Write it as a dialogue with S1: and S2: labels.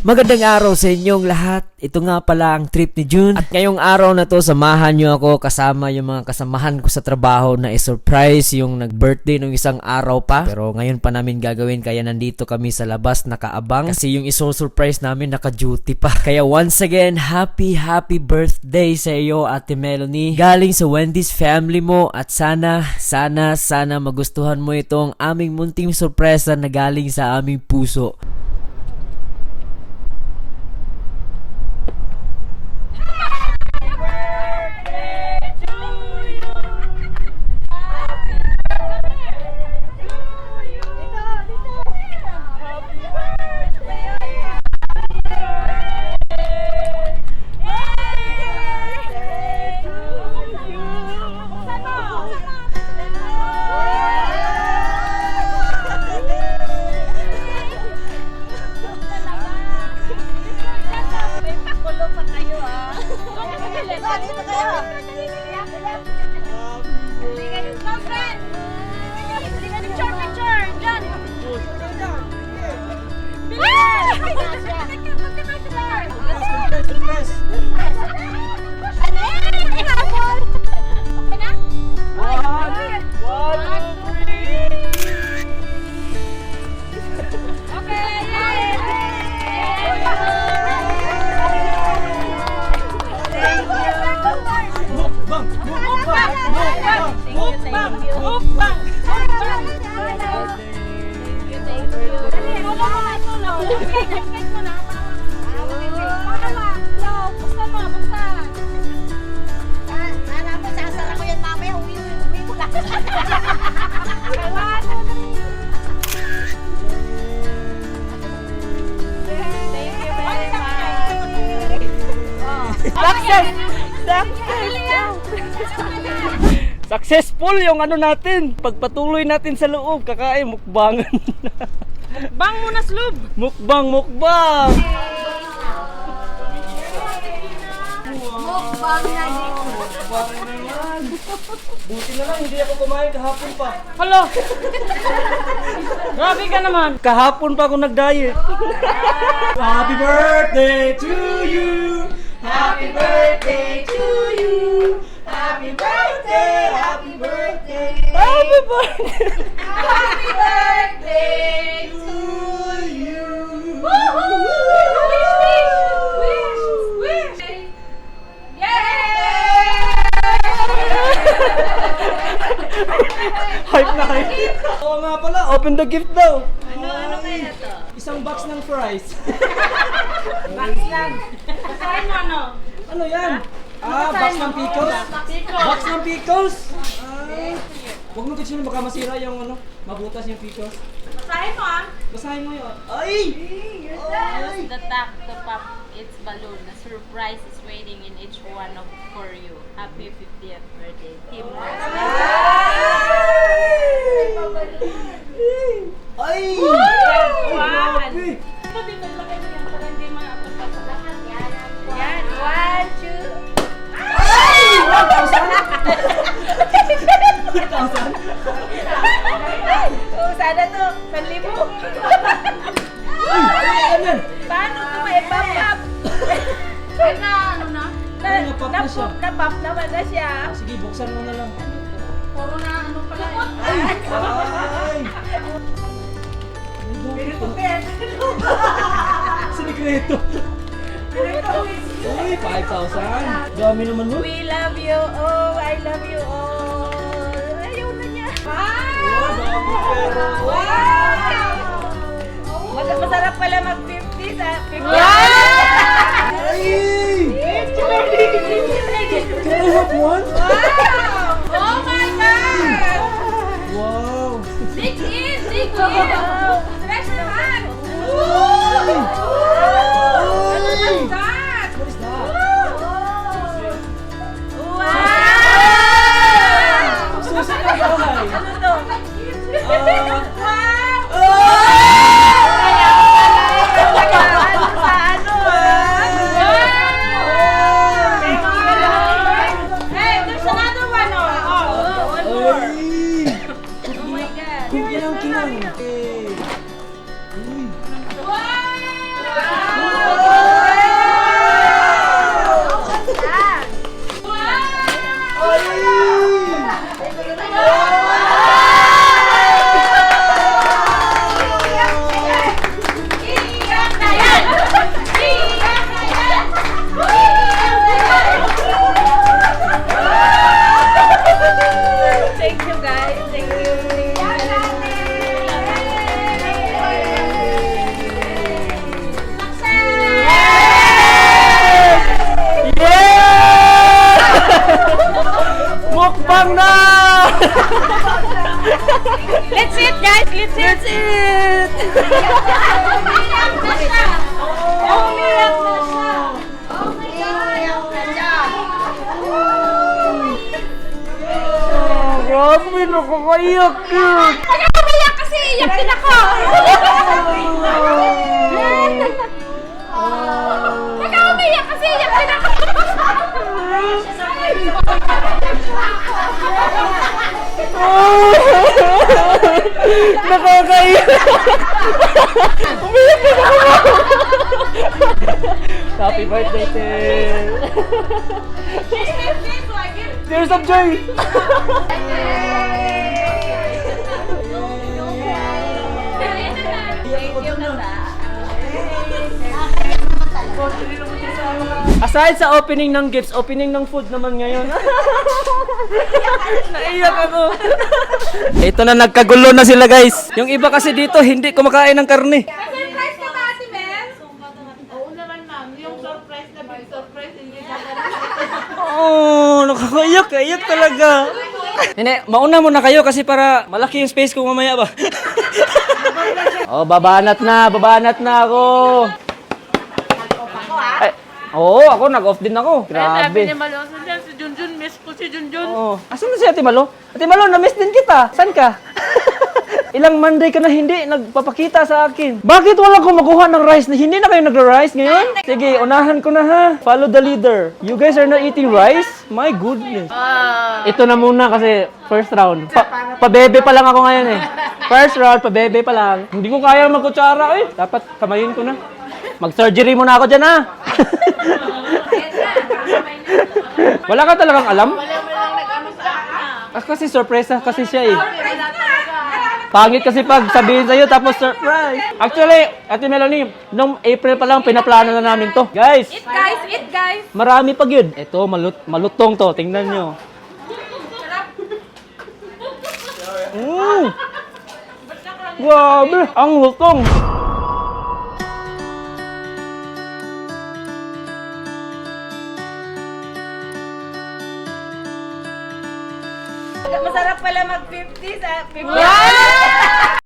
S1: Magandang araw sa inyong lahat. Ito nga pala ang trip ni June. At ngayong araw na to, samahan nyo ako kasama yung mga kasamahan ko sa trabaho na i-surprise yung nag-birthday nung isang araw pa. Pero ngayon pa namin gagawin kaya nandito kami sa labas nakaabang. Kasi yung iso-surprise namin naka-duty pa. Kaya once again, happy birthday sa iyo Ate Melanie. Galing sa Wendy's family mo at sana magustuhan mo itong aming munting sorpresa na galing sa aming puso.
S2: Successful yung ano natin. Pagpatuloy natin sa loob, kakain mukbangan.
S3: Mukbang muna sa loob.
S2: Mukbang.
S3: Mukbang na
S2: naman. Buti na lang, hindi ako kumain kahapon pa.
S3: Hello. Grabe ka naman.
S2: Kahapon pa ako nag-diet. Happy birthday to you. Happy birthday to you. Happy birthday, happy birthday. Happy birthday.
S3: Happy birthday
S2: to you.
S3: Wish.
S2: Hype na hype. Oo nga pala, open the gift daw.
S3: Ano kaya to?
S2: Isang box ng fries.
S3: Box lang. Kasahin mo ano?
S2: Ano yan? Box ng pickles? Box ng pickles? Huwag mo kasi baka masira yung ano, mabutas yung pickles.
S3: Kasahin mo ah.
S2: Basahin mo yun. Ay!
S4: Use the tap to pop its balloon. A surprise is waiting in each one of for you. Happy 50th birthday, Team Rosa.
S2: Ay!
S3: Grabe.
S4: Yan, 1, 2.
S2: Ay! 1,000? 1,000?
S4: Oh, sana to, 1,000.
S2: Ay! Ano yan?
S4: Paano to maipapap?
S3: Ano na?
S2: Napop na siya.
S4: Napap naman na siya.
S2: Sige, buksan mo na lang.
S3: Puro na ano pala.
S2: Ay! Ay! Sinigreto. Uy, 5,000. Dami naman mo.
S4: We love you all. I love you all. Ayaw na niya.
S2: Oh, dami pero.
S4: Masarap pala mag-50 sa 50.
S2: Ay! Can I have one?
S4: Oh my God!
S2: Wow!
S4: Dig in! Stretch the hand!
S2: Ay!
S4: What is that?
S2: What is that?
S4: Wow!
S2: Susi na bahay.
S4: Ano to? Wow!
S3: Hey, there's another one. Oh, one more.
S2: Ay! Kinang-kinang. Okay.
S1: cute!
S3: Kaya umiyak kasi iyak din ako. Kaya umiyak kasi iyak din ako.
S1: Nakakaiyak! Umiyak na ako! Happy birthday, Tim! Tears of joy! Aside sa opening ng gifts, opening ng food naman ngayon. Naiyak ako. Ito na, nagkagulo na sila, guys. Yung iba kasi dito, hindi kumakain ng karne.
S3: Surprise ka ba, Ate Mel?
S4: Oo naman, ma'am. Yung surprise na big surprise, hindi na
S1: Oh, nakakaiyak talaga. Hindi, mauna muna kayo kasi para malaki yung space ko mamaya ba. Oh, babanat na ako. Ay, oo, ako nag-off din ako. Grabe.
S4: Maloso dyan, si Junjun. Miss ko si Junjun.
S1: Oo. Asan na si Ate Malo? Ate Malo, na-miss din kita. Saan ka? Ilang Monday ka na hindi nagpapakita sa akin. Bakit wala ko makuha ng rice? Hindi na kayo nag-rice ngayon? Sige, unahan ko na ha. Follow the leader. You guys are not eating rice? My goodness. Ito na muna kasi first round. Pabebe pa lang ako ngayon eh. First round, pabebe pa lang. Hindi ko kaya magkutsara eh. Dapat kamayin ko na. Mag-surgery muna ako dyan ha. Wala ka talagang alam? Kasi surprise kasi siya eh. Pangit kasi pag sabihin sa'yo tapos surprise. Actually, Ate Melanie, nung April pa lang pinaplano na namin to. Guys,
S3: Eat guys.
S1: marami pag yun. Ito, malutong to. Tingnan nyo. Grabe, ang lutong.
S3: Masarap pala mag-50 sa 50.